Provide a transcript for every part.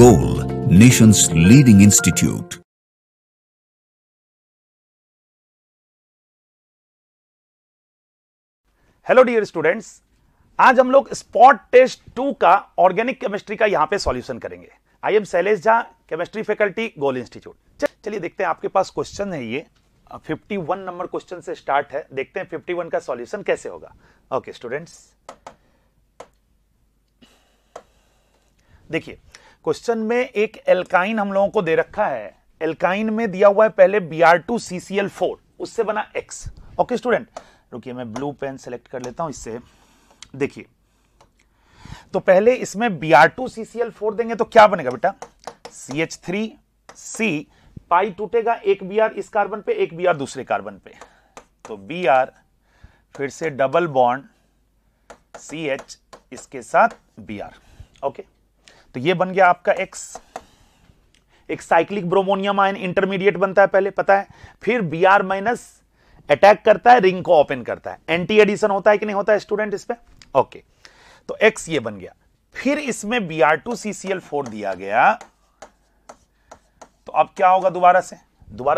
Goal, nation's leading institute. Hello dear students, आज हम लोग स्पॉट टेस्ट 2 का ऑर्गेनिक केमिस्ट्री का यहां पे सॉल्यूशन करेंगे। I am Shailesh Jha, chemistry faculty, goal institute. चलिए देखते हैं, आपके पास क्वेश्चन है ये 51 नंबर क्वेश्चन से स्टार्ट है। देखते हैं 51 का सॉल्यूशन कैसे होगा। ओके स्टूडेंट्स, देखिए क्वेश्चन में एक एल्काइन हम लोगों को दे रखा है। एल्काइन में दिया हुआ है पहले Br2CCl4, उससे बना X। ओके स्टूडेंट, रुकिए मैं ब्लू पेन सेलेक्ट कर लेता हूं इससे। देखिए तो पहले इसमें Br2CCl4 देंगे तो क्या बनेगा बेटा, CH3C, पाई टूटेगा, एक Br इस कार्बन पे, एक Br दूसरे कार्बन पे, तो Br फिर से डबल बॉन्ड CH इसके साथ Br। ओके, तो ये बन गया आपका X। एक साइक्लिक ब्रोमोनियम आयन इंटरमीडिएट बनता है पहले, पता है। फिर Br माइनस अटैक करता है, रिंग को ओपन करता है, एंटी एडिशन होता है कि नहीं होता है स्टूडेंट इस पे। ओके, तो X ये बन गया। फिर इसमें Br2CCl4 दिया गया, तो अब क्या होगा, दोबारा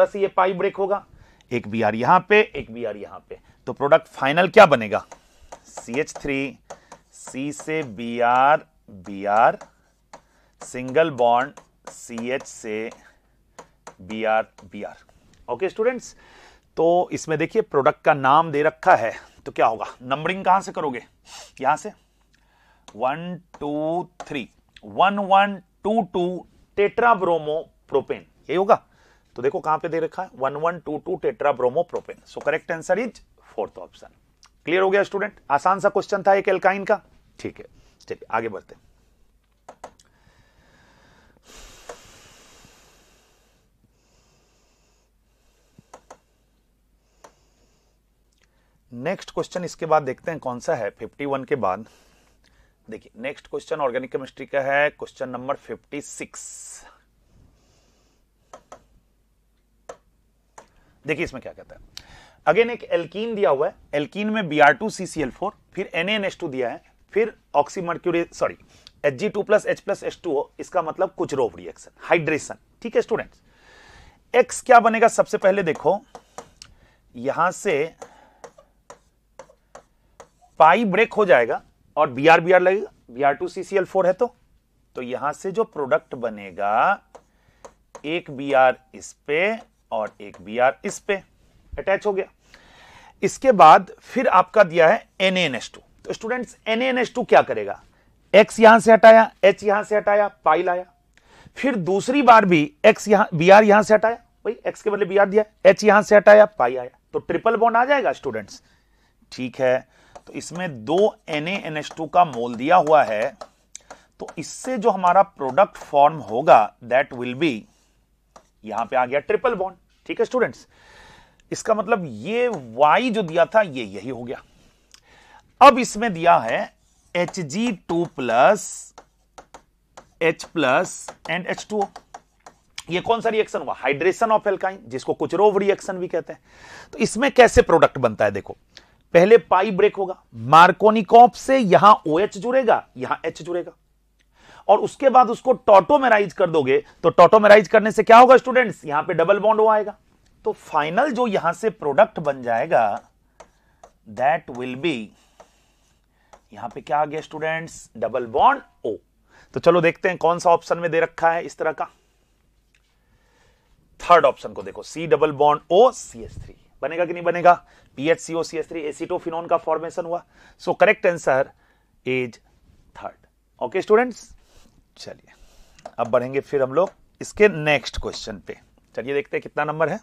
से ये पाई ब्रेक होगा, एक Br यहां पे, एक Br यहां पे, तो प्रोडक्ट फाइनल क्या बनेगा, CH3C से Br, सिंगल बॉन्ड CH से Br। ओके स्टूडेंट्स, तो इसमें देखिए प्रोडक्ट का नाम दे रखा है, तो क्या होगा, नंबरिंग कहां से करोगे, यहां से 1 2 3 1 1 2 2 टेट्राब्रोमो प्रोपेन, यही होगा। तो देखो कहां पे दे रखा है, 1 1 2 2 tetrabromo propane. So correct answer is fourth option. Clear हो गया स्टूडेंट, आसान सा क्वेश्चन था एक एल्काइन का। ठीक है, चलिए आगे बढ़ते हैं। नेक्स्ट क्वेश्चन इसके बाद देखते हैं कौन सा है 51 के बाद। देखिए नेक्स्ट क्वेश्चन ऑर्गेनिक केमिस्ट्री का है, क्वेश्चन नंबर 56। देखिए इसमें क्या कहता है, अगेन एक एल्कीन दिया हुआ है। एल्कीन में Br2CCl4, फिर NaNH2 दिया है, फिर ऑक्सीमर्क्यूरी सॉरी Hg2+H+H2O, इसका मतलब कुचरोव रिएक्शन, हाइड्रेशन। ठीक है स्टूडेंट्स, X क्या बनेगा, सबसे पहले देखो यहां से पाई ब्रेक हो जाएगा और Br लगेगा, Br2CCl4 है तो यहां से जो प्रोडक्ट बनेगा, एक Br इस पे और एक Br इस पे अटैच हो गया। इसके बाद फिर आपका दिया है NaNH2, तो स्टूडेंट्स NaNH2 क्या करेगा, X यहां से हटाया, H यहां से हटाया, पाई लाया, फिर दूसरी बार भी X यहां Br यहां से हटाया, वही X के बदले Br दिया, H यहां से हटाया, पाई आया, तो ट्रिपल बॉन्ड आ जाएगा स्टूडेंट्स। ठीक है, तो इसमें 2 NaNH2 का मोल दिया हुआ है, तो इससे जो हमारा प्रोडक्ट फॉर्म होगा दैट विल बी, यहां पे आ गया ट्रिपल बॉन्ड। ठीक है स्टूडेंट्स, इसका मतलब ये Y जो दिया था ये यही हो गया। अब इसमें दिया है Hg2+ H+ एंड H2O। ये कौन सा रिएक्शन हुआ, हाइड्रेशन ऑफ एल्काइन, जिसको कुचरोव रिएक्शन भी कहते हैं। तो इसमें कैसे प्रोडक्ट बनता है, देखो पहले पाई ब्रेक होगा, मार्कोनिकॉफ से यहां OH जुड़ेगा, यहां H जुड़ेगा, और उसके बाद उसको टॉटोमेराइज कर दोगे, तो टॉटोमेराइज करने से क्या होगा स्टूडेंट्स, यहां पे डबल बॉन्ड O आएगा, तो फाइनल जो यहां से प्रोडक्ट बन जाएगा दैट विल बी, यहां पे क्या आ गया स्टूडेंट्स, डबल बॉन्ड O। तो चलो देखते हैं कौन सा ऑप्शन में दे रखा है इस तरह का। थर्ड ऑप्शन को देखो, C double bond O CH3 बनेगा कि नहीं बनेगा, PHCOCH3 एसीटोफिनोन का फॉर्मेशन हुआ। सो correct answer is third. Okay students, चलिए अब बढ़ेंगे फिर हम लोग इसके नेक्स्ट क्वेश्चन पे। चलिए देखते हैं कितना नंबर है।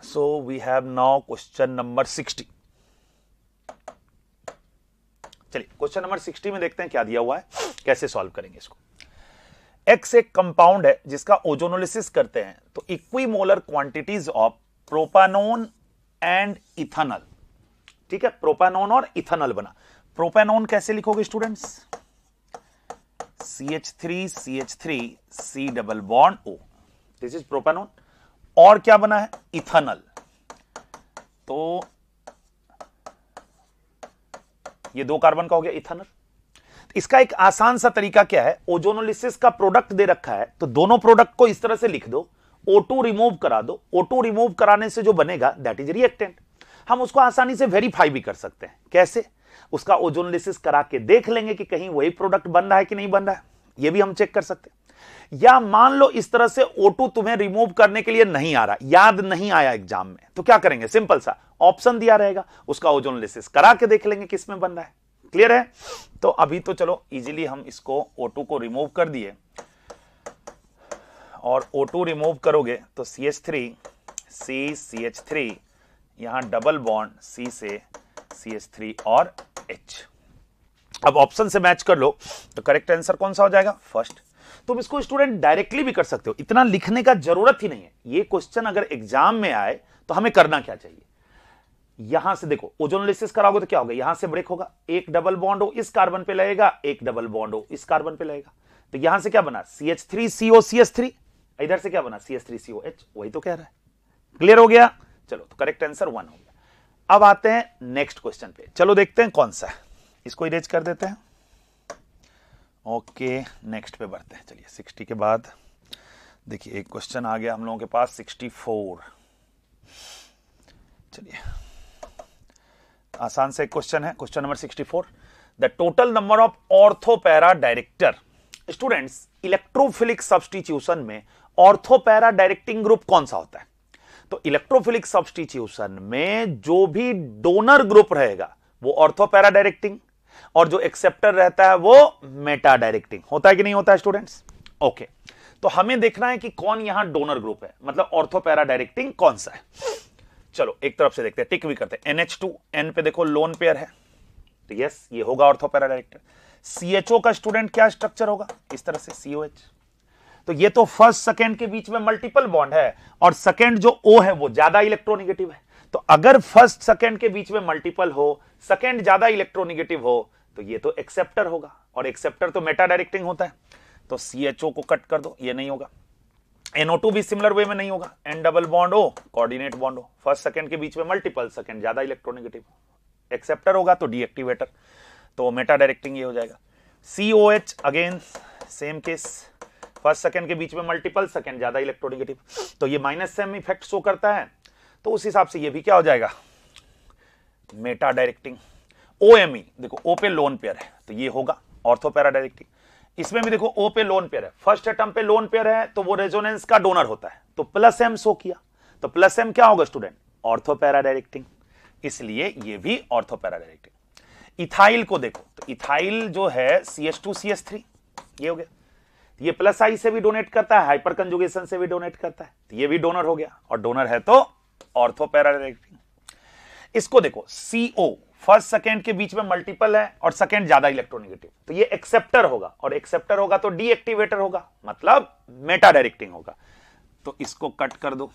So we have now question number 60। चलिए क्वेश्चन नंबर 60 में देखते हैं क्या दिया हुआ है, कैसे सॉल्व करेंगे इसको। X एक कंपाउंड है जिसका ओजोनोलिसिस करते हैं तो equimolar quantities of propanone and ethanol. ठीक है, प्रोपानोन और इथेनॉल बना। प्रोपानोन कैसे लिखोगे students, CH3 C double bond O, this is propanone. और क्या बना है, इथेनॉल, तो ये 2 कार्बन का हो गया इथेनॉल। इसका एक आसान सा तरीका क्या है, ओजोनोलिसिस का प्रोडक्ट दे रखा है तो दोनों प्रोडक्ट को इस तरह से लिख दो, O2 रिमूव करा दो, O2 रिमूव कराने से जो बनेगा दैट इज रिएक्टेंट। हम उसको आसानी से वेरीफाई भी कर सकते हैं। कैसे? उसका ओजोनोलिसिस करा के देख लेंगे कि कहीं वही प्रोडक्ट बन रहा है कि नहीं बन रहा है, ये भी हम चेक कर सकते हैं। या मान लो इस तरह से O2 तुम्हें रिमूव करने के लिए नहीं आ रहा, याद नहीं आया एग्जाम में, तो क्या करेंगे, सिंपल सा ऑप्शन दिया रहेगा, उसका ओजोनोलिसिस करा के देख लेंगे किसमें बन रहा है। क्लियर है? तो अभी तो चलो इजीली हम इसको O2 को रिमूव कर दिए, और O2 रिमूव करोगे तो CH3 C CH3, यहां डबल बॉन्ड C से CH3 और H। अब ऑप्शन से मैच कर लो तो करेक्ट आंसर कौन सा हो जाएगा, फर्स्ट। तुम इसको स्टूडेंट डायरेक्टली भी कर सकते हो, इतना लिखने का जरूरत ही नहीं है। ये क्वेश्चन अगर एग्जाम में आए तो हमें करना क्या चाहिए, यहां से देखो ओजोनोलिसिस कराओगे तो क्या होगा, यहां से ब्रेक होगा, एक डबल बॉन्ड हो इस कार्बन पे लगेगा, एक डबल बॉन्ड हो इस कार्बन पे लगेगा, तो यहां से क्या बना CH3CO CH3, इधर से क्या बना CH3COH, वही तो कह रहा है। क्लियर हो गया? चलो तो करेक्ट आंसर 1 हो गया। अब आते हैं नेक्स्ट क्वेश्चन पे, चलो देखते हैं कौन सा है, इसको इरेज कर देते हैं। ओके नेक्स्ट पे बढ़ते हैं। चलिए 60 के बाद देखिए एक क्वेश्चन आ गया हम लोगों के पास 64। चलिए आसान से एक क्वेश्चन है, question number 64, the total number of ortho para director. Students electrophilic substitution में ऑर्थोपैरा डायरेक्टिंग ग्रुप कौन सा होता है? तो इलेक्ट्रोफिलिक सब्स्टिट्यूशन में जो भी डोनर ग्रुप रहेगा वो ऑर्थोपैरा डायरेक्टिंग, और जो एक्सेप्टर रहता है वो मेटा डायरेक्टिंग होता है कि नहीं होता है स्टूडेंट्स? ओके तो हमें देखना है कि कौन यहां डोनर ग्रुप है, मतलब ऑर्थोपैरा डायरेक्टिंग कौन सा है। चलो एक तरफ से देखते हैं, टिक भी करते हैं। NH2 N पे देखो लोन पेयर है, तो यस ये होगा ऑर्थोपैरा डायरेक्टर। CHO का स्टूडेंट क्या स्ट्रक्चर होगा, इस तरह से COH, तो ये तो फर्स्ट सेकंड के बीच में मल्टीपल बॉन्ड है, और सेकंड जो O है वो ज्यादा इलेक्ट्रोनिगेटिव है, तो अगर फर्स्ट सेकंड के बीच में मल्टीपल हो, सेकंड ज्यादा इलेक्ट्रोनिगेटिव हो, तो ये तो एक्सेप्टर होगा, और एक्सेप्टर तो मेटा डायरेक्टिंग होता है, तो CHO को कट कर दो, ये नहीं होगा। NO2 भी सिमिलर वे में नहीं होगा, N डबल बॉन्ड हो कोऑर्डिनेट बॉन्ड हो, फर्स्ट सेकंड के बीच में मल्टीपल, सेकंड ज्यादा इलेक्ट्रोनिगेटिव, एक्सेप्टर होगा तो डीएक्टिवेटर, तो मेटा डायरेक्टिंग ये हो जाएगा। COH again same case, first second के बीच में मल्टीपल, सेकंड ज्यादा इलेक्ट्रोनिगेटिव, तो ये माइनस सेम इफेक्ट शो करता है, तो उस हिसाब से ये भी क्या हो जाएगा, मेटा डायरेक्टिंग। OME देखो O पे लोन पेयर है, तो ये होगा ऑर्थोपैरा डायरेक्टिंग। इसमें भी देखो O पे लोन पेयर है, फर्स्ट एटम पे लोन पेयर है, तो वो रेजोनेंस का डोनर होता है, तो प्लस M शो किया, तो प्लस M क्या होगा स्टूडेंट, ऑर्थोपैरा डायरेक्टिंग, इसलिए ये भी ऑर्थोपैरा डायरेक्टिंग। इथाइल को देखो, तो इथाइल जो है CH2 CH3 ये हो गया, ये प्लस आई से भी डोनेट करता है, हाइपर कंजुगेशन से भी डोनेट करता है, तो ये भी डोनर हो गया, और डोनर है तो ऑर्थोपैरा डायरेक्टिंग। इसको देखो CO फर्स्ट सेकंड के बीच में मल्टीपल है और सेकंड ज्यादा इलेक्ट्रोनिगेटिव, तो ये एक्सेप्टर होगा, और एक्सेप्टर होगा तो डीएक्टिवेटर होगा, मतलब मेटा डायरेक्टिंग होगा, तो इसको कट कर दो।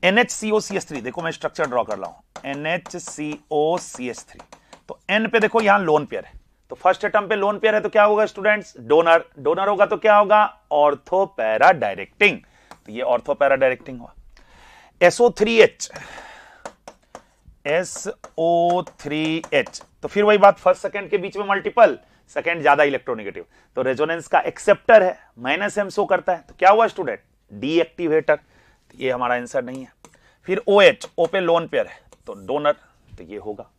NHCO CH3 देखो मैं स्ट्रक्चर ड्रॉ कर रहा हूं, NHCO CH3, तो N पे देखो यहां लोन पेयर है, तो फर्स्ट एटम पे लोन पेयर है, तो क्या होगा स्टूडेंट्स, डोनर, डोनर होगा तो क्या होगा, ऑर्थोपैरा डायरेक्टिंग, तो ये ऑर्थोपैरा डायरेक्टिंग हुआ। SO3H SO3H, तो फिर वही बात, फर्स्ट सेकंड के बीच में मल्टीपल, सेकंड ज्यादा इलेक्ट्रोनिगेटिव, तो रेजोनेंस का एक्सेप्टर है, माइनस M शो करता है, तो क्या हुआ स्टूडेंट, डीएक्टिवेटर, तो ये हमारा आंसर नहीं है। फिर OH O पे लोन पेयर है, तो डोनर, तो ये होगा।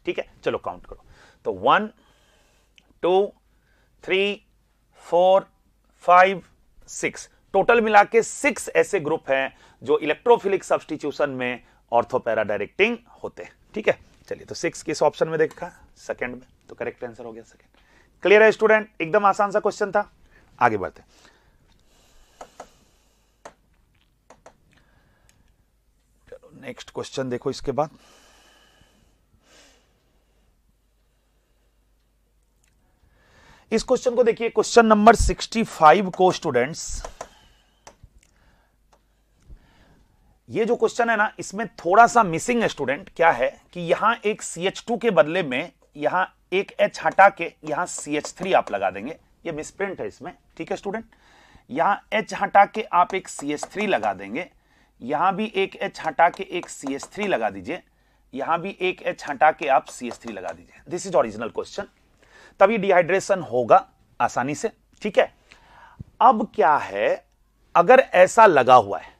ठीक है चलो काउंट करो, तो 1 2 3 4 5 6, टोटल मिला के 6 ऐसे ग्रुप हैं जो इलेक्ट्रोफिलिक सब्स्टिट्यूशन में ऑर्थोपैरा डायरेक्टिंग होते हैं। ठीक है चलिए, तो 6 किस ऑप्शन में देखा, सेकंड में, तो करेक्ट आंसर हो गया सेकंड। क्लियर है स्टूडेंट, एकदम आसान सा क्वेश्चन था। आगे बढ़ते, चलो नेक्स्ट क्वेश्चन देखो इसके बाद। इस क्वेश्चन को देखिए, क्वेश्चन नंबर 65 को स्टूडेंट्स, ये जो क्वेश्चन है ना, इसमें थोड़ा सा मिसिंग है स्टूडेंट, क्या है कि यहां एक CH2 के बदले में यहां एक H हटा के यहां CH3 आप लगा देंगे, ये मिसप्रिंट है इसमें। ठीक है स्टूडेंट, यहां H हटा के आप एक CH3 लगा देंगे, यहां भी एक H हटा के एक CH3 लगा दीजिए, यहां भी एक H हटा के आप CH3 लगा दीजिए। This is original question. तभी डिहाइड्रेशन होगा आसानी से। ठीक है, अब क्या है, अगर ऐसा लगा हुआ है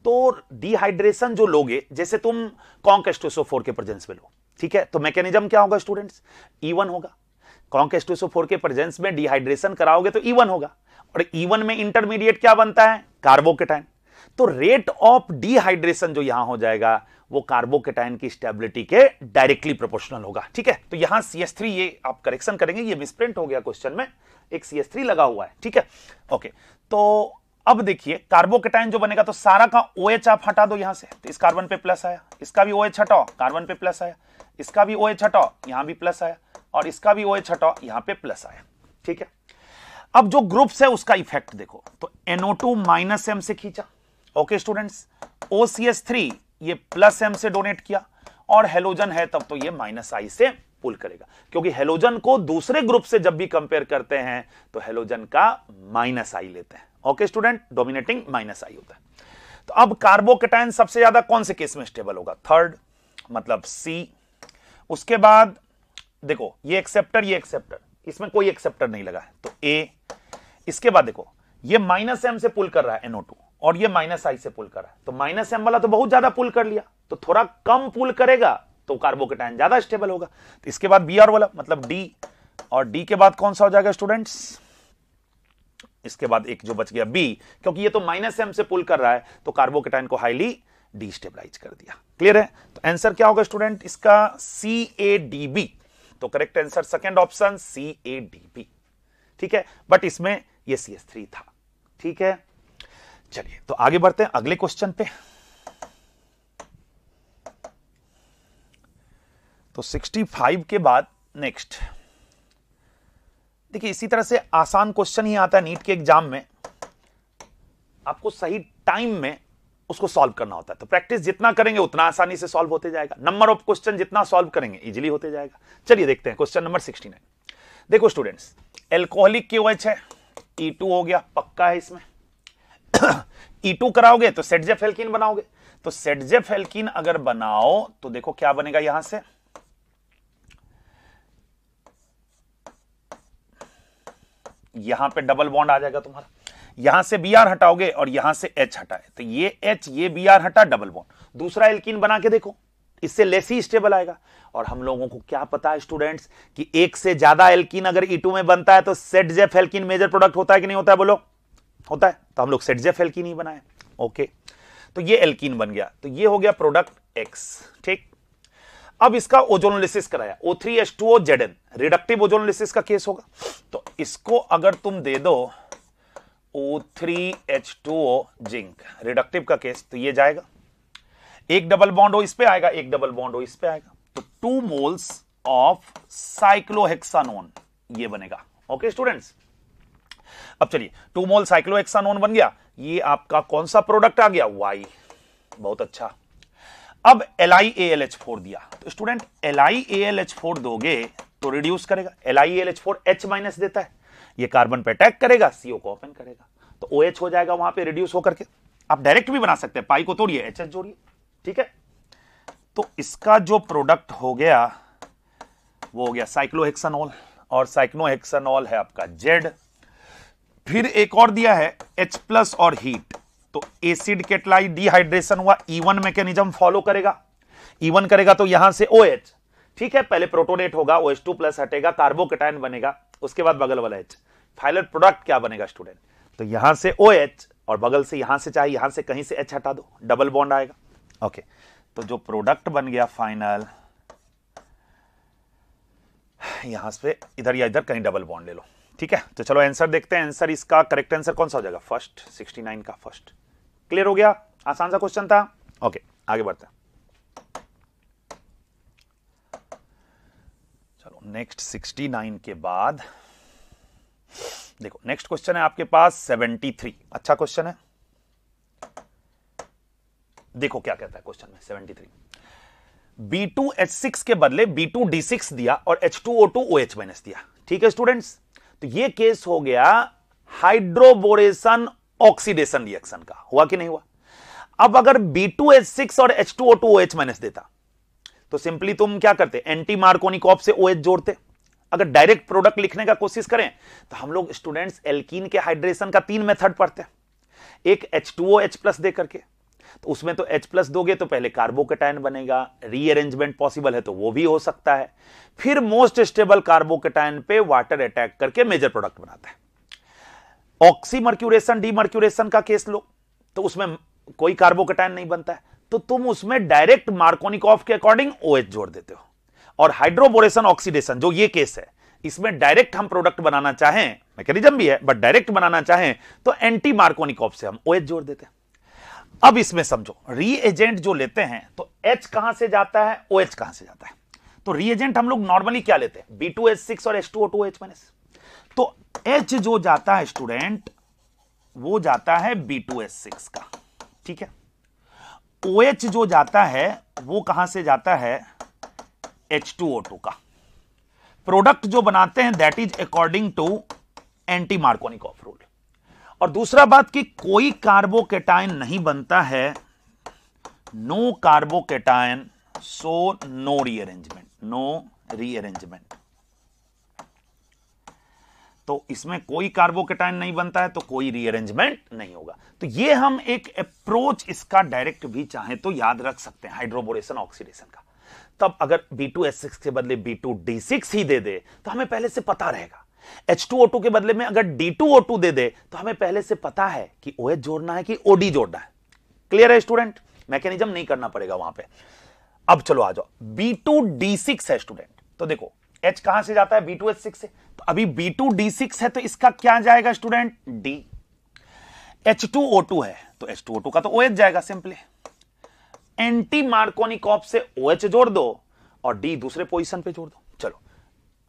तो डिहाइड्रेशन जो लोगे, जैसे तुम कॉन्क H2SO4 के प्रेजेंस में लो, ठीक है, तो मैकेनिज्म क्या होगा स्टूडेंट्स, E1 होगा। कॉन्क H2SO4 के प्रेजेंस में डिहाइड्रेशन कराओगे तो E1 होगा, और E1 में इंटरमीडिएट क्या बनता है, कार्बोकेटाइन। तो रेट ऑफ डिहाइड्रेशन जो यहां हो जाएगा वो कार्बोकेटाइन की स्टेबिलिटी के डायरेक्टली प्रोपोर्शनल होगा। ठीक है, तो यहां CH3, ये आप करेक्शन करेंगे, ये मिसप्रिंट हो गया क्वेश्चन में, एक CH3 लगा हुआ है। ठीक है, ओके, तो अब देखिए कार्बोकेटाइन जो बनेगा, तो सारा का OH आप हटा दो यहां से, तो इस कार्बन पे प्लस आया, इसका भी OH हटाओ, कार्बन पे प्लस आया, इसका भी OH हटाओ, यहां भी प्लस आया, और इसका भी OH हटाओ, यहां पे प्लस आया। ठीक है, अब जो ग्रुप्स है उसका इफेक्ट देखो, तो NO2 -M से खींचा, ओके स्टूडेंट्स, OCH3 ये +M से डोनेट किया, और हेलोजन है तब तो ये -I से पुल करेगा, क्योंकि हेलोजन को दूसरे ग्रुप से जब भी कंपेयर करते हैं तो हेलोजन का -I लेते हैं। ओके स्टूडेंट, डोमिनेटिंग -I होता है। तो अब कार्बोकेटाइन सबसे ज्यादा कौन से केस में स्टेबल होगा, थर्ड, मतलब C। उसके बाद देखो ये एक्सेप्टर, ये एक्सेप्टर, इसमें कोई एक्सेप्टर नहीं लगा है, तो A। इसके बाद देखो ये -M से पुल कर रहा है NO2, और ये -I से पुल कर रहा है, तो -M वाला तो बहुत ज्यादा पुल कर लिया, तो थोड़ा कम पुल करेगा तो कार्बोकेटाइन ज्यादा स्टेबल होगा। तो इसके बाद Br वाला, मतलब D, और D के बाद कौन सा हो जाएगा स्टूडेंट्स, इसके बाद एक जो बच गया B, क्योंकि ये तो -M से पुल कर रहा है, तो कार्बोकेटाइन को हाईली डिस्टेबलाइज कर दिया। क्लियर है, तो आंसर क्या होगा स्टूडेंट इसका, CADB। तो correct answer second option CADB। ठीक है, बट इसमें ये CH3 था। ठीक है, चलिए तो आगे बढ़ते हैं अगले क्वेश्चन पे। तो 65 के बाद नेक्स्ट देखिए, इसी तरह से आसान क्वेश्चन ही आता है नीट के एग्जाम में, आपको सही टाइम में उसको सॉल्व करना होता है। तो प्रैक्टिस जितना करेंगे उतना आसानी से सॉल्व होते जाएगा, नंबर ऑफ क्वेश्चन जितना सॉल्व करेंगे इजीली होते जाएगा। चलिए देखते हैं क्वेश्चन नंबर 69। देखो स्टूडेंट्स, एल्कोहलिक KOH है, E2 हो गया, पक्का है इसमें। E2 कराओगे तो सेटजेफेल्कीन बनाओगे, तो सेटजेफेल्कीन अगर बनाओ तो देखो क्या बनेगा, यहां से यहां पे डबल बॉन्ड आ जाएगा तुम्हारा, यहां से Br हटाओगे और यहां से H हटाए, तो ये H, ये Br हटा, डबल बॉन्ड, दूसरा एल्कीन बना के देखो, इससे लेस ही स्टेबल आएगा। और हम लोगों को क्या पता है स्टूडेंट्स कि एक से ज्यादा एल्कीन अगर E2 में बनता है तो सेटजेफेल्कीन मेजर प्रोडक्ट होता है कि नहीं होता है, बोलो होता है, तो हम लोग सेटजेफेल्कीन ही बनाए। ओके, तो ये एल्कीन बन गया, तो ये हो गया प्रोडक्ट X। ठीक, अब इसका ओजोनोलिसिस कराया, O3H2O-Zn, रिडक्टिव ओजोनोलिसिस का केस होगा, तो इसको अगर तुम दे दो O3H2O जिंक, रिडक्टिव का केस, तो ये जाएगा, एक डबल बॉन्ड हो इस पे आएगा, एक डबल बॉन्ड हो इस पे आएगा, तो 2 मोल्स ऑफ साइक्लोहेक्सानोन ये बनेगा। ओके स्टूडेंट्स, अब चलिए 2 मोल साइक्लोहेक्सानोन बन गया, ये आपका कौन सा प्रोडक्ट आ गया, Y। बहुत अच्छा, अब LiAlH4 दिया, तो स्टूडेंट LiAlH4 दोगे तो रिड्यूस करेगा, LiAlH4 H- देता है, ये कार्बन पे अटैक करेगा, CO को ओपन करेगा, तो OH हो जाएगा वहां पे रिड्यूस होकर के। आप डायरेक्ट भी बना सकते हैं, पाई को तोड़िए, HH जोड़िए। ठीक है, तो इसका जो प्रोडक्ट हो गया वो हो गया साइक्लोहेक्सानोल, और साइक्लोहेक्सानोल है आपका Z। फिर एक और दिया है H+ और हीट, तो एसिड केटलाई डिहाइड्रेशन हुआ, E1 मैकेनिज्म फॉलो करेगा, E1 करेगा तो यहां से OH। ठीक है, पहले प्रोटोनेट होगा, OH2+ हटेगा, कार्बोकेटाइन बनेगा, उसके बाद बगल वाला H, फाइनल प्रोडक्ट क्या बनेगा स्टूडेंट, तो यहां से OH और बगल से यहां से चाहे यहां से कहीं से H हटा दो, डबल बॉन्ड आएगा। ओके, तो जो प्रोडक्ट बन गया फाइनल, यहां से इधर या इधर कहीं डबल बॉन्ड ले लो। ठीक है, तो चलो आंसर देखते हैं, आंसर इसका करेक्ट आंसर कौन सा हो जाएगा, फर्स्ट, 69 का फर्स्ट। क्लियर हो गया, आसान सा क्वेश्चन था। ओके, आगे बढ़ते हैं। चलो नेक्स्ट 69 के बाद देखो, नेक्स्ट क्वेश्चन है आपके पास 73। अच्छा क्वेश्चन है, देखो क्या कहता है क्वेश्चन में 73। B2H6 के बदले B2D6 दिया और H2O2OH- दिया। ठीक है स्टूडेंट्स, तो ये केस हो गया हाइड्रोबोरेशन ऑक्सीडेशन रिएक्शन का, हुआ कि नहीं हुआ। अब अगर B2H6 और H2O2OH- देता तो सिंपली तुम क्या करते, एंटी मार्कोनिक ऑफ से OH जोड़ते, अगर डायरेक्ट प्रोडक्ट लिखने का कोशिश करें तो हम लोग स्टूडेंट्स एल्कीन के हाइड्रेशन का 3 मेथड पढ़ते हैं। एक H2OH+ दे करके, तो उसमें तो H+ दोगे तो पहले कार्बोकेटायन बनेगा, रीअरेंजमेंट पॉसिबल है तो वो भी हो सकता है, फिर मोस्ट स्टेबल कार्बोकेटायन पे वाटर अटैक करके मेजर प्रोडक्ट बनाता है। ऑक्सीमर्क्यूरेशन डीमर्क्यूरेशन का केस लो तो उसमें कोई कार्बोकेटायन नहीं बनता है, तो तुम उसमें डायरेक्ट मार्कोनिकॉफ के अकॉर्डिंग OH जोड़ देते हो। और हाइड्रोबोरेशन ऑक्सीडेशन जो ये केस है, इसमें डायरेक्ट हम प्रोडक्ट बनाना चाहें, मैकेनिज्म भी है बट डायरेक्ट बनाना चाहें तो एंटी मार्कोनिकॉफ से हम OH जोड़ देते हैं। अब इसमें समझो, रीएजेंट जो लेते हैं तो H कहां से जाता है, OH कहां से जाता है। तो रीएजेंट हम लोग नॉर्मली क्या लेते हैं, B2H6 और H2O2H-। तो H जो जाता है स्टूडेंट वो जाता है B2H6 का, ठीक है। OH जो जाता है वो कहां से जाता है, H2O2 का। प्रोडक्ट जो बनाते हैं that is according to anti Markovnikov rule. और दूसरा बात कि कोई कार्बोकेटायन नहीं बनता है, no carbocation so no rearrangement, no rearrangement. तो इसमें कोई कार्बोकेटायन नहीं बनता है तो कोई रीअरेंजमेंट नहीं होगा। तो ये हम एक अप्रोच इसका डायरेक्ट भी चाहे तो याद रख सकते हैं हाइड्रोबोरेशन ऑक्सीडेशन का। तब अगर B2H6 के बदले B2D6 ही दे दे तो हमें पहले से पता रहेगा। H2O2 के बदले में अगर D2O2 दे दे तो हमें पहले से पता है कि OH जोड़ना है कि OD जोड़ना है। क्लियर है स्टूडेंट, मैकेनिज्म नहीं करना पड़ेगा वहां पे। अब चलो आ जाओ, B2D6 है स्टूडेंट, तो देखो H कहां से जाता है, B2H6 से, तो अभी B2D6 है तो इसका क्या जाएगा स्टूडेंट, D। H2O2 है तो H2O2 का तो OH जाएगा सिंपली। एंटी मार्कोनिकॉफ से OH जोड़ दो और D दूसरे पोजीशन पे जोड़ दो। चलो,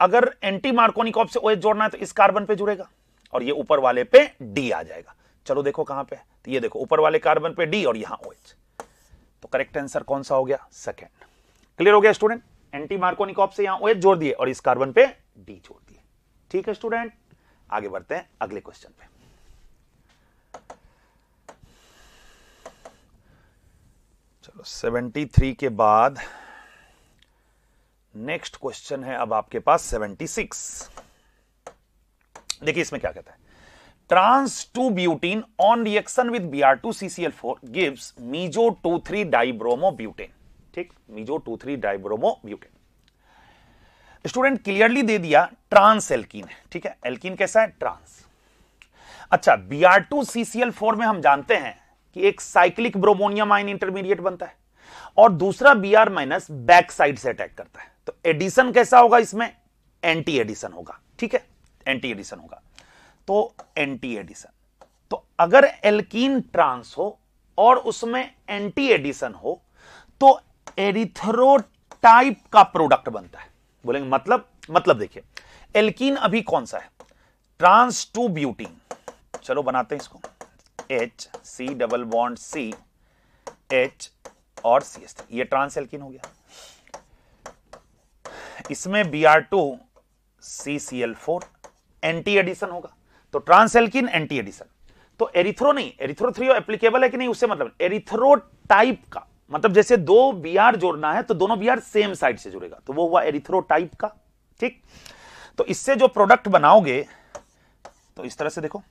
अगर एंटी मार्कोनिकॉफ से OH जोड़ना है तो इस कार्बन पे जुड़ेगा और ये ऊपर वाले पे D आ जाएगा। चलो देखो कहां पे, तो ये देखो ऊपर वाले कार्बन पे D और यहां OH। तो करेक्ट आंसर कौन सा हो गया, सेकंड। क्लियर हो गया स्टूडेंट, एंटी मार्कोनिकॉफ से यहां OH जोड़ दिए और इस कार्बन पे D जोड़ दिए। ठीक है स्टूडेंट, आगे बढ़ते हैं अगले क्वेश्चन पे। चलो 73 के बाद नेक्स्ट क्वेश्चन है अब आपके पास 76। देखिए इसमें क्या कहता है, trans 2 butene on reaction with Br2CCl4 gives meso 2,3 dibromobutane। ठीक, meso 2,3 dibromobutane। स्टूडेंट क्लियरली दे दिया ट्रांस एल्कीन है, ठीक है। एल्कीन कैसा है, ट्रांस। अच्छा, Br2CCl4 में हम जानते हैं कि एक साइक्लिक ब्रोमोनियम आयन इंटरमीडिएट बनता है और दूसरा Br- बैक साइड से अटैक करता है। तो एडिशन कैसा होगा इसमें, एंटी एडिशन होगा, ठीक है, एंटी एडिशन होगा। तो एंटी एडिशन, तो अगर एल्कीन ट्रांस हो और उसमें एंटी एडिशन हो तो एरिथ्रोटाइप का प्रोडक्ट बनता है। बोलेंगे मतलब देखिए, एल्कीन अभी कौन सा है, ट्रांस 2 ब्यूटीन। चलो बनाते हैं इसको, H C double bond C H और CH3, ये ट्रांस एल्कीन हो गया। इसमें Br2CCl4 एंटी एडिशन होगा, तो ट्रांस एल्कीन एंटी एडिशन। तो एरिथ्रो नहीं, एरिथ्रो 3 एप्लीकेबल है कि नहीं उससे मतलब, एरिथ्रोटाइप का मतलब जैसे 2 Br जोड़ना है तो दोनों Br सेम साइड से जुड़ेगा, तो वो हुआ एरिथ्रोटाइप का। ठीक, तो इससे जो प्रोडक्ट बनाओगे तो इस तरह से देखो,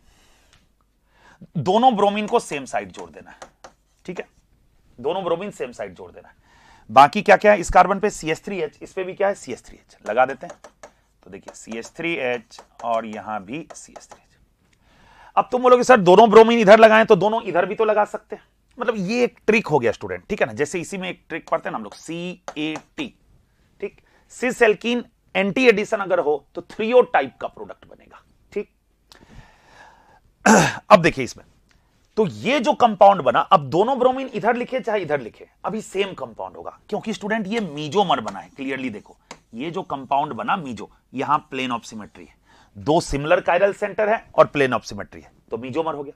दोनों ब्रोमीन को सेम साइड जोड़ देना है, ठीक है, दोनों ब्रोमीन सेम साइड जोड़ देना है। बाकी क्या क्या है, इस कार्बन पे CH3H, इस पे भी क्या है CH3H, लगा देते हैं। तो देखिए CH3H और यहां भी CH3H। अब तुम बोलोगे सर दोनों ब्रोमीन इधर लगाएं तो दोनों इधर भी तो लगा सकते हैं, मतलब ये एक ट्रिक हो गया स्टूडेंट, ठीक है ना। जैसे इसी में एक ट्रिक पढ़ते हैं ना हम लोग, CAT, ठीक, सिस एल्कीन एंटी एडिशन अगर हो तो थ्रियो टाइप का प्रोडक्ट बनेगा, ठीक। अब देखिए इसमें, तो ये जो कंपाउंड बना, अब दोनों ब्रोमीन इधर लिखे चाहे इधर लिखे, अभी सेम कंपाउंड होगा, क्योंकि स्टूडेंट ये मीजोमर बना है। क्लियरली देखो, ये जो कंपाउंड बना मीजो, यहां प्लेन ऑफ सिमेट्री है, दो सिमिलर कायरल सेंटर है और प्लेन ऑफ सिमेट्री है, तो मीजोमर हो गया,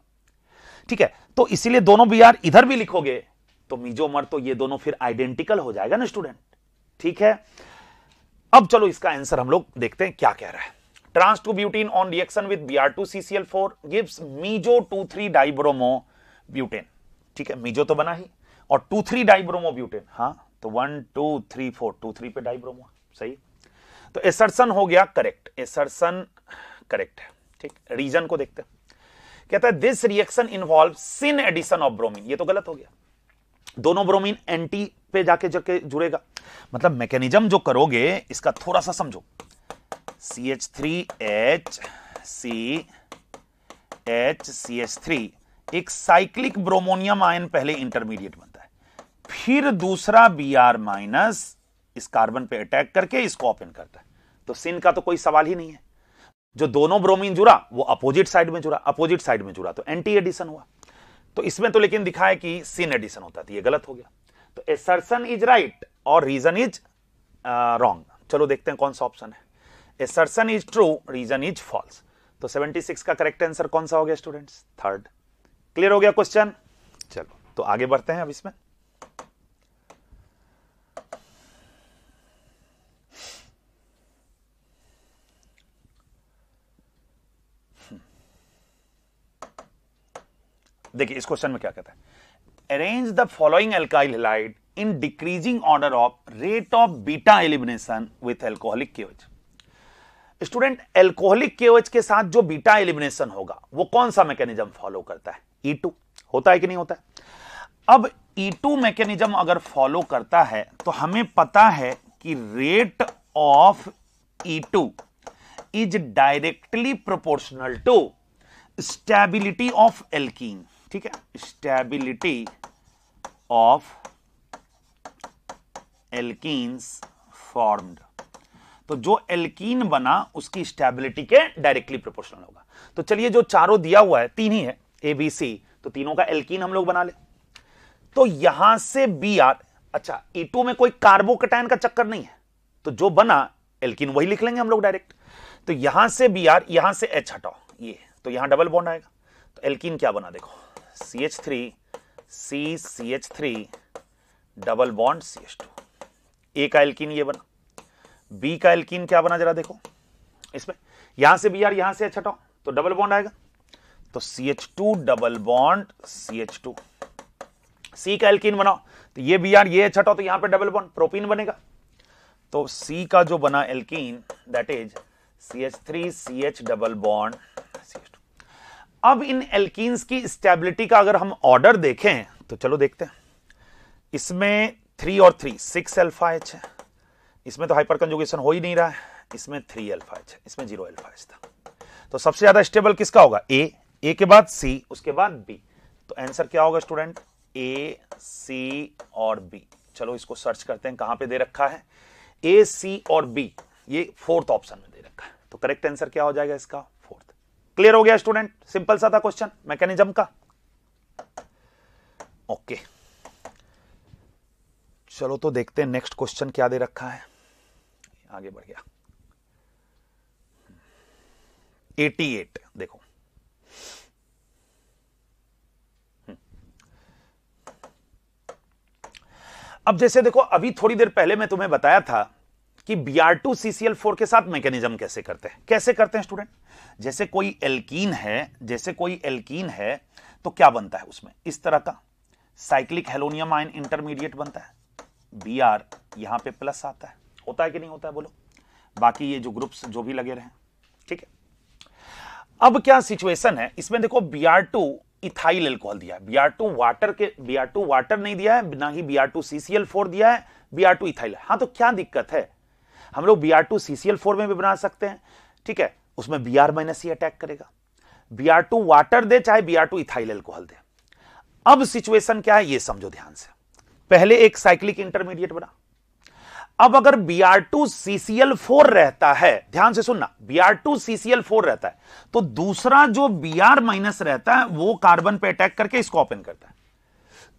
ठीक है। तो इसीलिए दोनों Br इधर भी लिखोगे तो मीजोमर, तो ये दोनों फिर आइडेंटिकल हो जाएगा ना स्टूडेंट, ठीक है। अब चलो इसका आंसर हम लोग देखते हैं क्या कह रहा है। Trans 2 butene on reaction with Br2CCl4 gives meso 2,3 dibromobutane, ठीक है, मीजो तो बना ही, और 2,3 डाइब्रोमोब्यूटेन, हाँ, तो 1 2 3 4 2 3 पे डाइब्रोमो, सही। तो एसर्शन हो गया करेक्ट, एसर्शन करेक्ट है। ठीक, रीजन को देखते हैं। कहता है this reaction involve syn addition of bromine, ये तो गलत हो गया, दोनों ब्रोमीन एंटी पे जाके जुड़ेगा। मतलब मैकेनिज्म जो करोगे इसका थोड़ा सा समझो। CH3HCH3 एक साइक्लिक ब्रोमोनियम आयन पहले इंटरमीडिएट बनता है, फिर दूसरा Br माइनस इस कार्बन पे अटैक करके इसको ओपन करता है। तो सिन का तो कोई सवाल ही नहीं है। जो दोनों ब्रोमीन जुड़ा वो अपोजिट साइड में जुड़ा, अपोजिट साइड में जुड़ा तो एंटी एडिशन हुआ। तो इसमें तो लेकिन दिखा है कि सिन एडिशन होता है, ये गलत हो गया। तो एसर्शन इज राइट और रीजन इज रॉन्ग। चलो देखते हैं कौन सा ऑप्शन है। Assertion is true, reason is false. तो 76 का करेक्ट आंसर कौन सा हो गया स्टूडेंट्स? थर्ड। क्लियर हो गया क्वेश्चन? चलो तो आगे बढ़ते हैं अब इसमें। देखिए इस क्वेश्चन में क्या कहता है, arrange the following alkyl halide in decreasing order of rate of beta elimination with alcoholic KOH. Student, alcoholic KOH के साथ जो बीटा एलिमिनेशन होगा वो कौन सा मैकेनिज्म फॉलो करता है? E2 होता है कि नहीं होता है? अब E2 मैकेनिज्म अगर फॉलो करता है तो हमें पता है कि rate of E2 is directly proportional to stability of alkene. ठीक है, स्टेबिलिटी ऑफ एल्कीन्स फॉर्म्ड। तो जो एल्कीन बना उसकी स्टेबिलिटी के डायरेक्टली प्रोपोर्शनल होगा। तो चलिए जो चारों दिया हुआ है, तीन ही है ए बी सी, तो तीनों का एल्कीन हम लोग बना ले। तो यहां से Br, अच्छा E2 में कोई कार्बोकेटायन का चक्कर नहीं है, तो जो बना एल्कीन वही लिख लेंगे हम लोग डायरेक्ट। तो यहां से Br, यहां से H हटाओ, ये तो यहां डबल बॉन्ड आएगा। तो एल्कीन क्या बना देखो, CH3 CCH3 double bond CH2। ए का एल्कीन ये बना, बी का एल्कीन क्या बना जरा देखो इसमें, यहां से Br यहां से H हटाओ तो डबल बॉन्ड आएगा, तो CH2 डबल बॉन्ड CH2। सी का एल्कीन बनाओ तो ये Br ये H हटाओ तो यहां पे डबल बॉन्ड प्रोपीन बनेगा। तो सी का जो बना alkene that is CH3 CH double bond CH2। अब इन एल्कीन्स की स्टेबिलिटी का अगर हम ऑर्डर देखें तो चलो देखते हैं। इसमें 3 और 3 6 अल्फा H है, इसमें तो हाइपर कंजुगेशन हो ही नहीं रहा है, इसमें 3 अल्फा H है, इसमें 0 अल्फा H था। तो सबसे ज्यादा स्टेबल किसका होगा? ए के बाद C, उसके बाद B। तो आंसर क्या होगा स्टूडेंट? A, C और B। चलो इसको सर्च करते हैं कहां पे दे रखा है। A, C और B ये फोर्थ ऑप्शन में दे रखा है। तो करेक्ट आंसर क्या हो जाएगा इसका? फोर्थ। क्लियर हो गया स्टूडेंट? सिंपल सा था क्वेश्चन मैकेनिज्म का। ओके चलो तो देखते हैं नेक्स्ट क्वेश्चन क्या दे रखा है। आगे बढ़ गया 88 देखो। अब जैसे देखो अभी थोड़ी देर पहले मैं तुम्हें बताया था कि Br2CCl4 के साथ मैकेनिज्म कैसे करते हैं। कैसे करते हैं स्टूडेंट? जैसे कोई एल्कीन है, तो क्या बनता है उसमें? इस तरह का साइक्लिक हेलोनियम आयन इंटरमीडिएट बनता है, Br यहां पे प्लस आता है। होता है कि नहीं होता है बोलो? बाकी ये जो ग्रुप्स जो भी लगे रहे, ठीक है। अब क्या सिचुएशन है इसमें देखो, Br2 इथाइल अल्कोहल दिया है, Br2 वाटर नहीं दिया है, ना ही Br2CCl4 दिया है, Br2 इथाइल है। हाँ तो क्या दिक्कत है, हम लोग Br2CCl4 में भी बना सकते हैं, ठीक है। उसमें Br माइनस ही अटैक करेगा। Br2 वाटर दे चाहे Br2 इथाइल अल्कोहल दे। अब सिचुएशन क्या है ये समझो ध्यान से। पहले एक साइक्लिक इंटरमीडिएट बना, अब अगर Br2CCl4 रहता है, ध्यान से सुनना, Br2CCl4 रहता है तो दूसरा जो Br माइनस रहता है वो कार्बन पे अटैक करके इसको ओपन करता है।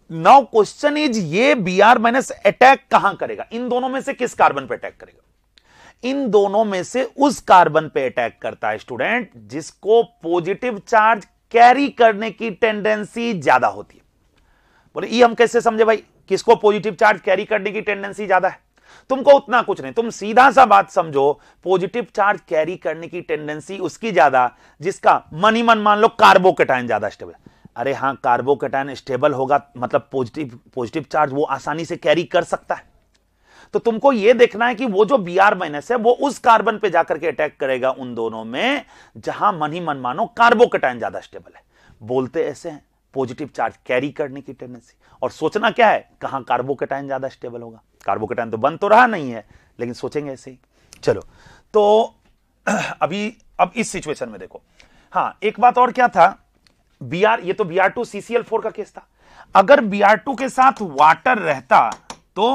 नाउ क्वेश्चन इज ये Br माइनस अटैक कहां करेगा? इन दोनों में से किस कार्बन पे अटैक करेगा? इन दोनों में से उस कार्बन पे अटैक करता है स्टूडेंट जिसको पॉजिटिव चार्ज कैरी करने की टेंडेंसी ज्यादा होती है। बोले ये हम कैसे समझे भाई, किसको पॉजिटिव चार्ज कैरी करने की टेंडेंसी ज्यादा है? तुमको उतना कुछ नहीं, तुम सीधा सा बात समझो, पॉजिटिव चार्ज कैरी करने की टेंडेंसी उसकी ज्यादा जिसका मन ही मन मान लो कार्बोकेटायन ज्यादा स्टेबल। अरे हां, कार्बोकेटायन स्टेबल होगा मतलब पॉजिटिव चार्ज वो आसानी से कैरी कर सकता है। तो तुमको यह देखना है कि वो जो Br माइनस है वो उस कार्बन पे जाकर के अटैक करेगा उन दोनों में जहां मन ही मन मानो कार्बोकेटायन ज्यादा स्टेबल है। बोलते ऐसे हैं पॉजिटिव चार्ज कैरी करने की टेंडेंसी, और सोचना क्या है कहां कार्बोकेटायन ज्यादा स्टेबल होगा। कार्बोकेटायन तो बन तो रहा नहीं है, लेकिन सोचेंगे ऐसे ही। चलो तो अब इस सिचुएशन में देखो, हां एक बात और क्या था, ये तो Br2CCl4 का केस था। अगर Br2 के साथ वाटर रहता तो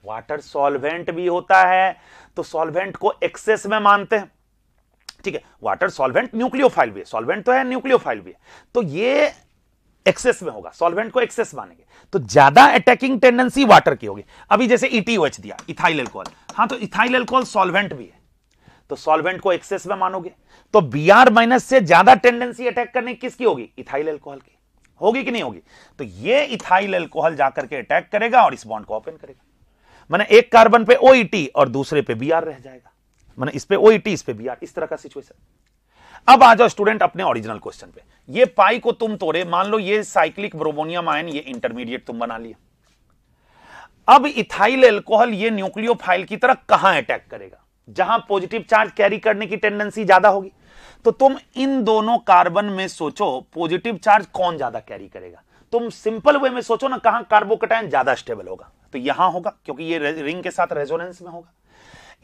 वाटर सॉल्वेंट भी होता है, तो सॉल्वेंट को एक्सेस में मानते हैं, ठीक है। वाटर सॉल्वेंट न्यूक्लियोफाइल भी है, सॉल्वेंट तो है न्यूक्लियोफाइल भी है, तो ये एक्सेस में होगा, सॉल्वेंट को एक्सेस मानेंगे, तो ज्यादा अटैकिंग टेंडेंसी वाटर की होगी। अभी जैसे ETOH दिया, इथाइल अल्कोहल, हां तो इथाइल अल्कोहल सॉल्वेंट भी है, तो सॉल्वेंट को एक्सेस में मानोगे, तो Br माइनस से ज्यादा टेंडेंसी अटैक करने किसकी होगी, इथाइल अल्कोहल की होगी कि नहीं होगी। तो ये इथाइल अल्कोहल जाकर के अटैक करेगा और इस बॉन्ड को ओपन करेगा, माने एक कार्बन पे OET और दूसरे पे Br रह जाएगा, माने इस पे OET इस पे Br, इस तरह का सिचुएशन। अब आ जाओ स्टूडेंट अपने ओरिजिनल क्वेश्चन पे। ये पाई को तुम तोड़े, मान लो ये साइक्लिक ब्रोमोनियम आयन, ये इंटरमीडिएट तुम बना लिया। अब इथाइल अल्कोहल ये न्यूक्लियोफाइल की तरह कहां अटैक करेगा, जहां पॉजिटिव चार्ज कैरी करने की टेंडेंसी ज्यादा होगी। तो तुम इन दोनों कार्बन में सोचो पॉजिटिव चार्ज कौन ज्यादा कैरी करेगा। तुम सिंपल वे में सोचो ना, कहां कार्बोकेटायन ज्यादा स्टेबल होगा, तो यहां होगा, क्योंकि ये रिंग के साथ रेजोनेंस में होगा।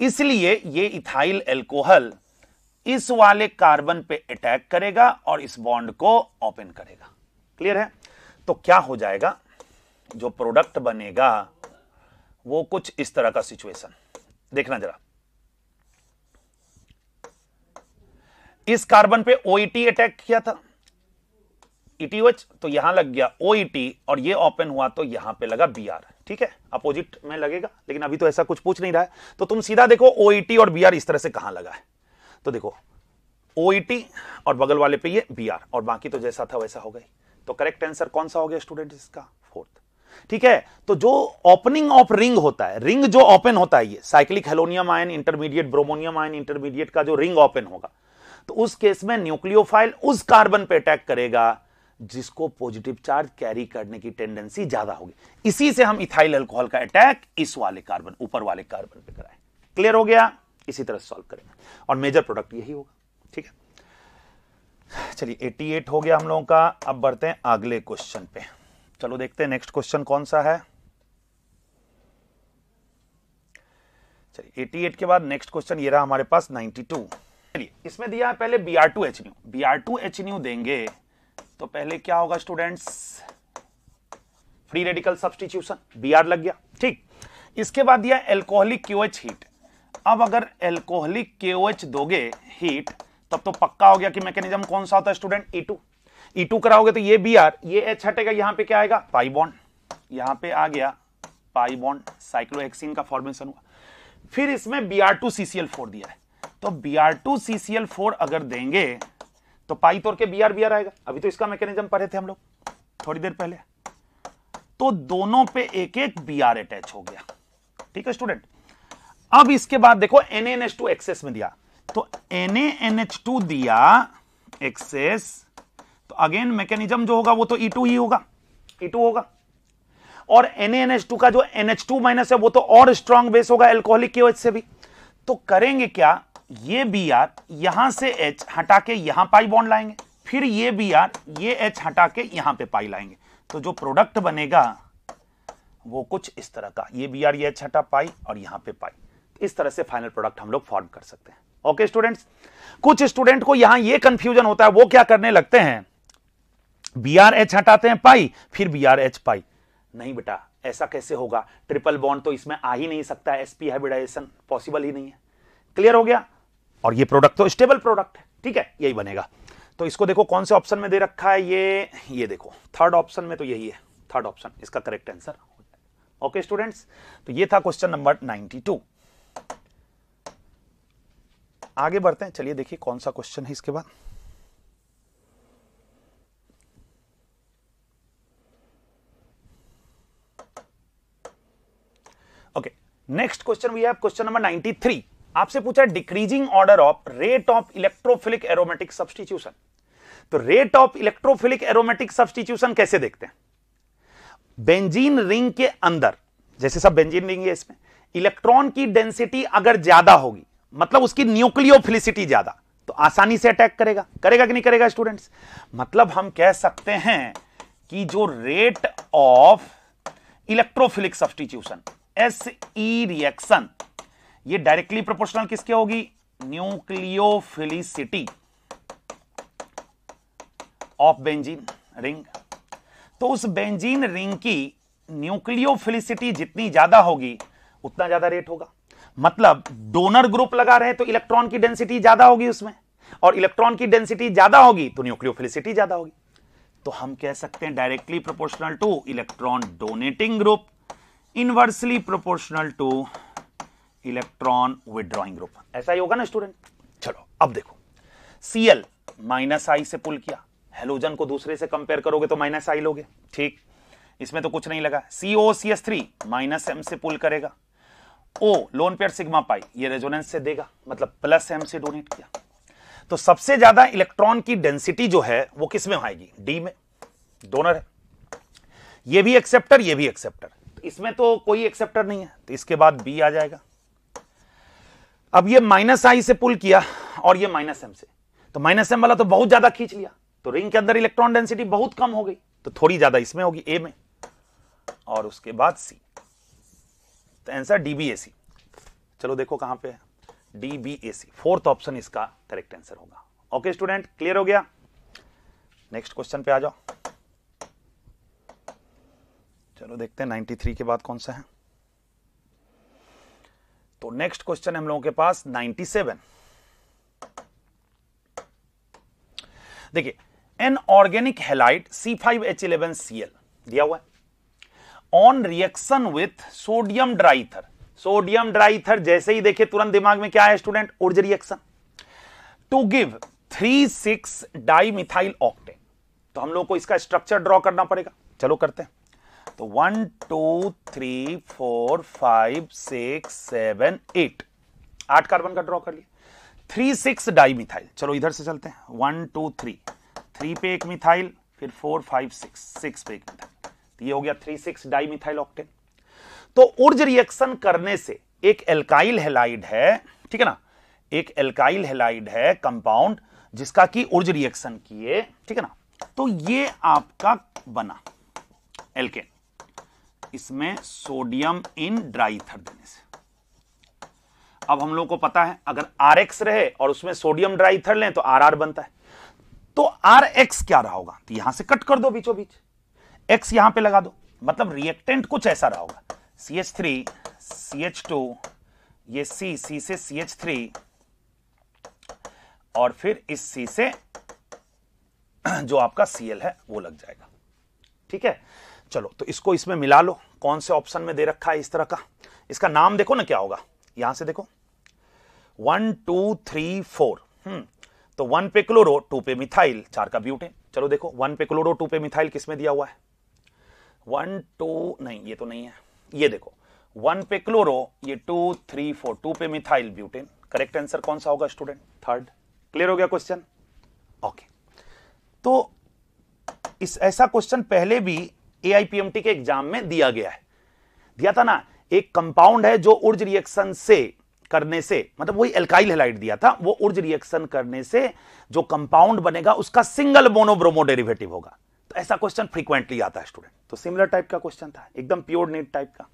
इसलिए ये इथाइल अल्कोहल इस वाले कार्बन पे अटैक करेगा और इस बॉन्ड को ओपन करेगा। क्लियर है। तो क्या हो जाएगा, जो प्रोडक्ट बनेगा वो कुछ इस तरह का सिचुएशन देखना जरा। इस कार्बन पे OET अटैक किया था, ETOH, तो यहां लग गया OET और ये ओपन हुआ तो यहां पे लगा Br, ठीक है, अपोजिट में लगेगा, लेकिन अभी तो ऐसा कुछ पूछ नहीं रहा है। तो तुम सीधा देखो OET और Br इस तरह से कहां लगा है, तो देखो OET और बगल वाले पे ये Br, और बाकी तो जैसा था वैसा हो गई। तो करेक्ट आंसर कौन सा हो गया स्टूडेंट, इसका फोर्थ, ठीक है। तो जो ओपनिंग ऑफ रिंग होता है, रिंग जो ओपन होता है, ये cyclic halonium ion intermediate bromonium ion intermediate का जो रिंग ओपन होगा, तो उस केस में न्यूक्लियोफाइल उस कार्बन पे अटैक करेगा जिसको पॉजिटिव चार्ज कैरी करने की टेंडेंसी ज्यादा होगी। इसी से हम इथाइल अल्कोहल का अटैक इस वाले कार्बन, ऊपर वाले कार्बन पे कराएं। क्लियर हो गया, इसी तरह सॉल्व करेंगे और मेजर प्रोडक्ट यही होगा, ठीक है। चलिए 88 हो गया हम लोगों का। अब बढ़ते हैं अगले क्वेश्चन पे। चलो देखते हैं नेक्स्ट क्वेश्चन कौन सा है। चलिए 88 के बाद नेक्स्ट क्वेश्चन ये रहा हमारे पास 92। चलिए इसमें दिया है पहले Br2HNO, Br2HNO देंगे तो पहले क्या होगा students, free radical substitution, Br लग गया, ठीक। इसके बाद दिया एल्कोहलिक KOH हीट। अब अगर एल्कोहलिक KOH दोगे हीट, तब तो पक्का हो गया कि मैकेनिज्म कौन सा होता है स्टूडेंट, E2 कराओगे तो ये Br, ये H हटेगा, यहां पे क्या आएगा, पाई बॉन्ड, यहां पे आ गया पाई बॉन्ड, साइक्लोहेक्सीन का फॉर्मेशन हुआ। फिर इसमें Br2CCl4 दिया है, तो Br2CCl4 अगर देंगे तो पाई तोड़ के Br आएगा। अभी तो इसका मैकेनिज्म पढ़े थे हम लोग थोड़ी देर पहले, तो दोनों पे एक एक Br अटैच हो गया, ठीक है स्टूडेंट। अब इसके बाद देखो NaNH2 एक्सेस में दिया, तो NaNH2 दिया एक्सेस, तो अगेन मैकेनिज्म जो होगा वो तो E2 ही होगा, E2 होगा। और NaNH2 का जो NH2 माइनस है वो तो और स्ट्रॉन्ग बेस होगा एल्कोहलिक KOH से भी। तो करेंगे क्या, ये Br यहां से H हटा के यहां पाई बॉन्ड लाएंगे, फिर ये Br ये H हटा के यहां पे पाई लाएंगे, तो जो प्रोडक्ट बनेगा वो कुछ इस तरह का, ये Br ये H हटा पाई और यहां पे पाई, इस तरह से फाइनल प्रोडक्ट हम लोग फॉर्म कर सकते हैं। ओके स्टूडेंट्स, कुछ स्टूडेंट को यहां ये कंफ्यूजन होता है, वो क्या करने लगते हैं, Br H हटाते हैं पाई, फिर Br H पाई। नहीं बेटा, ऐसा कैसे होगा, ट्रिपल बॉन्ड तो इसमें आ ही नहीं सकता है, sp हाइब्रिडाइजेशन पॉसिबल ही नहीं है। क्लियर हो गया। और ये प्रोडक्ट तो स्टेबल प्रोडक्ट है, ठीक है, यही बनेगा। तो इसको देखो कौन से ऑप्शन में दे रखा है, ये देखो थर्ड ऑप्शन में, तो यही है थर्ड ऑप्शन इसका करेक्ट आंसर हो जाएगा। ओके स्टूडेंट्स, तो ये था क्वेश्चन नंबर 92। आगे बढ़ते हैं, चलिए देखिए कौन सा क्वेश्चन है इसके बाद। Okay, next question we have question number 93। आपसे पूछा decreasing order of rate of electrophilic aromatic substitution. तो rate of electrophilic aromatic substitution कैसे देखते हैं, बेंजीन रिंग के अंदर, जैसे सब बेंजीन रिंग है, इसमें इलेक्ट्रॉन की डेंसिटी अगर ज्यादा होगी, मतलब उसकी न्यूक्लियोफिलिसिटी ज्यादा, तो आसानी से अटैक करेगा। करेगा कि नहीं करेगा स्टूडेंट्स? मतलब हम कह सकते हैं कि जो rate of electrophilic substitution SE reaction, ये डायरेक्टली प्रोपोर्शनल किसके होगी? Nucleophilicity of benzene ring. तो उस बेंजीन रिंग की न्यूक्लियोफिलिसिटी जितनी ज्यादा होगी उतना ज्यादा रेट होगा। मतलब डोनर ग्रुप लगा रहे तो इलेक्ट्रॉन की डेंसिटी ज्यादा होगी उसमें, और इलेक्ट्रॉन की डेंसिटी ज्यादा होगी तो न्यूक्लियोफिलिसिटी ज्यादा होगी। तो हम कह सकते हैं directly proportional two electron donating group, inversely proportional two electron withdrawing group. ऐसा ही होगा ना स्टूडेंट? चलो अब देखो, Cl माइनस आई से पुल किया, हेलोजन को दूसरे से कंपेयर करोगे तो माइनस आई लोगे, ठीक, इसमें तो कुछ नहीं लगा। COCS3 माइनस एम से पुल करेगा, O lone pair sigma pi, ये रेजोनेंस से देगा, मतलब प्लस एम से डोनेट किया। तो सबसे ज्यादा इलेक्ट्रॉन की डेंसिटी जो है वो किस में आएगी? डी में, डोनर है। ये भी एक्सेप्टर, ये भी एक्सेप्टर, तो इसमें तो कोई एक्सेप्टर नहीं है, तो इसके बाद बी आ जाएगा। अब ये माइनस आई से पुल किया और ये माइनस एम से, तो माइनस एम वाला तो बहुत ज्यादा खींच लिया, तो रिंग के अंदर इलेक्ट्रॉन डेंसिटी बहुत कम हो गई, तो थोड़ी ज्यादा इसमें होगी, ए में, और उसके बाद सी। तो आंसर डीबीएसी। चलो देखो कहां पे है, डीबीएसी, फोर्थ ऑप्शन इसका करेक्ट आंसर होगा। ओके स्टूडेंट, क्लियर हो गया? नेक्स्ट क्वेश्चन पे आ जाओ। चलो देखते हैं 93 के बाद कौन सा है। तो नेक्स्ट क्वेश्चन हम लोगों के पास 97। देखिए, एन ऑर्गेनिक हैलाइड C5H11Cl दिया हुआ है, on reaction with sodium dry ether. Sodium dry ether जैसे ही देखे तुरंत दिमाग में क्या है स्टूडेंट? ऊर्जा reaction, to give 3,6 dimethyl octane. तो हम लोग को इसका स्ट्रक्चर ड्रॉ करना पड़ेगा, चलो करते हैं। तो 1 2 3 4 5 6 7 8, 8 कार्बन का ड्रॉ कर लिया। 3,6 डाइमिथाइल, चलो इधर से चलते हैं, 1 2 3, 3 पे एक मिथाइल, फिर 4 5 6 पे एक मिथाइल, तो ये हो गया 3,6 डाइमिथाइल ऑक्टेन। तो ऊर्जा रिएक्शन करने से एक एल्काइल हैलाइड है, ठीक है ना, एक एल्काइल हैलाइड है कंपाउंड जिसका की ऊर्जा रिएक्शन किए, ठीक है ना, तो ये आपका बना एल्केन, इसमें सोडियम इन ड्राइथर देने से। अब हम लोग को पता है अगर RX रहे और उसमें सोडियम ड्राइथर लें तो RR बनता है, तो RX क्या रहा होगा? तो यहां से कट कर दो बीचों बीच, X यहां पे लगा दो, मतलब रिएक्टेंट कुछ ऐसा रहा होगा, CH3 CH2, ये C से CH3, और फिर इस C से जो आपका Cl है वो लग जाएगा, ठीक है। चलो तो इसको इसमें मिला लो, कौन से ऑप्शन में दे रखा है इस तरह का, इसका नाम देखो ना क्या होगा, यहां से देखो 1 2 3 4, तो 1 पे क्लोरो, 2 पे मिथाइल, 4 का ब्यूटेन। चलो देखो 1 पे क्लोरो 2 पे मिथाइल किसमें दिया हुआ है? 1 2, नहीं ये तो नहीं है, ये देखो 1 पे क्लोरो, ये 2 3 4, 2 पे मिथाइल ब्यूटेन। करेक्ट आंसर कौन सा होगा स्टूडेंट? थर्ड। क्लियर हो गया क्वेश्चन? ओके, तो इस ऐसा क्वेश्चन पहले भी AIPMT के एग्जाम में दिया गया है, दिया था ना, एक कंपाउंड है जो ऊर्जा रिएक्शन से करने से, मतलब वही एल्काइल हैलाइड दिया था, वो ऊर्जा रिएक्शन करने से जो कंपाउंड बनेगा उसका सिंगल मोनोब्रोमो डेरिवेटिव होगा। तो ऐसा क्वेश्चन फ्रीक्वेंटली आता है स्टूडेंट, तो सिमिलर टाइप का क्वेश्चन था, एकदम प्योर नीट टाइप का।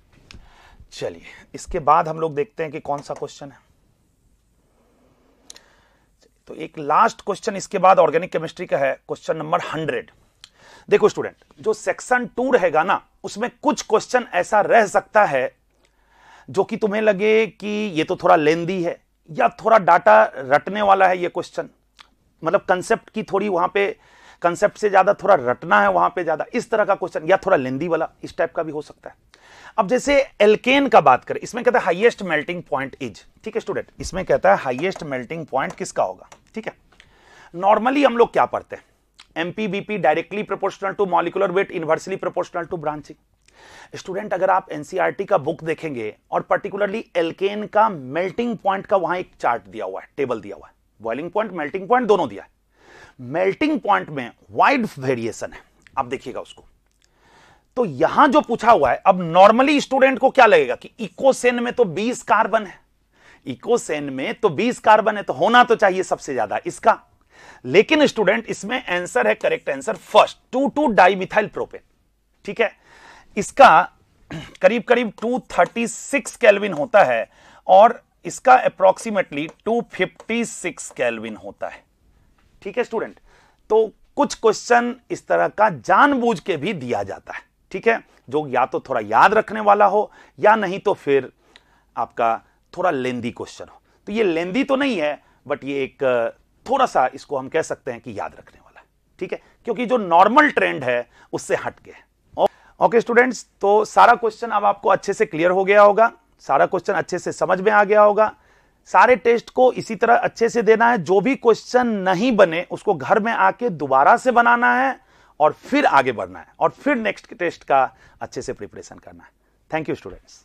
चलिए इसके बाद हम लोग देखते हैं कि कौन सा क्वेश्चन है। तो एक लास्ट क्वेश्चन इसके बाद ऑर्गेनिक केमिस्ट्री का है, क्वेश्चन नंबर 100। देखो स्टूडेंट, जो सेक्शन 2 रहेगा ना, उसमें कुछ क्वेश्चन ऐसा रह सकता है जो कि तुम्हें लगे कि ये तो थोड़ा लेंदी है या थोड़ा डाटा रटने वाला है ये क्वेश्चन, मतलब कंसेप्ट की थोड़ी वहां पे, कंसेप्ट से ज्यादा थोड़ा रटना है वहां पे ज्यादा, इस तरह का क्वेश्चन, या थोड़ा लेंदी वाला, इस टाइप का भी हो सकता है। अब जैसे एल्केन का बात करें, इसमें कहता है हाईएस्ट मेल्टिंग पॉइंट इज, ठीक है स्टूडेंट, इसमें कहता है हाईएस्ट मेल्टिंग पॉइंट किसका होगा, ठीक है। नॉर्मली हम लोग क्या पढ़ते हैं, MPBP directly proportional to molecular weight, inversely proportional to branching. Student अगर आप NCERT का बुक देखेंगे और पर्टिकुलरली एल्केन का मेल्टिंग पॉइंट का वहां एक चार्ट दिया हुआ है, टेबल दिया हुआ है, बॉइलिंग पॉइंट मेल्टिंग पॉइंट दोनों दिया है। मेल्टिंग पॉइंट में वाइड वेरिएशन है, आप देखिएगा उसको। तो यहां जो पूछा हुआ है, अब नॉर्मली स्टूडेंट को क्या लगेगा कि इकोसेन में तो 20 कार्बन है, इकोसेन में तो 20 कार्बन है, तो होना तो चाहिए सबसे ज्यादा इसका। लेकिन स्टूडेंट इसमें आंसर है, correct answer first 2,2 dimethyl propane. ठीक है, इसका करीब करीब 236 केल्विन होता है और इसका अप्रोक्सीमेटली 256 केल्विन होता है। ठीक है स्टूडेंट, तो कुछ क्वेश्चन इस तरह का जानबूझ के भी दिया जाता है। ठीक है, जो या तो थोड़ा याद रखने वाला हो या नहीं तो फिर आपका थोड़ा लेंदी क्वेश्चन हो। तो ये लेंदी तो नहीं है, बट ये एक थोड़ा सा इसको हम कह सकते हैं कि याद रखने वाला है। ठीक है, क्योंकि जो नॉर्मल ट्रेंड है उससे हट गए। ओके स्टूडेंट्स, तो सारा क्वेश्चन अब आपको अच्छे से क्लियर हो गया होगा, सारा क्वेश्चन अच्छे से समझ में आ गया होगा। सारे टेस्ट को इसी तरह अच्छे से देना है, जो भी क्वेश्चन नहीं बने उसको घर में आके दोबारा से बनाना है और फिर आगे बढ़ना है और फिर नेक्स्ट टेस्ट का अच्छे से प्रिपरेशन करना है। Thank you students.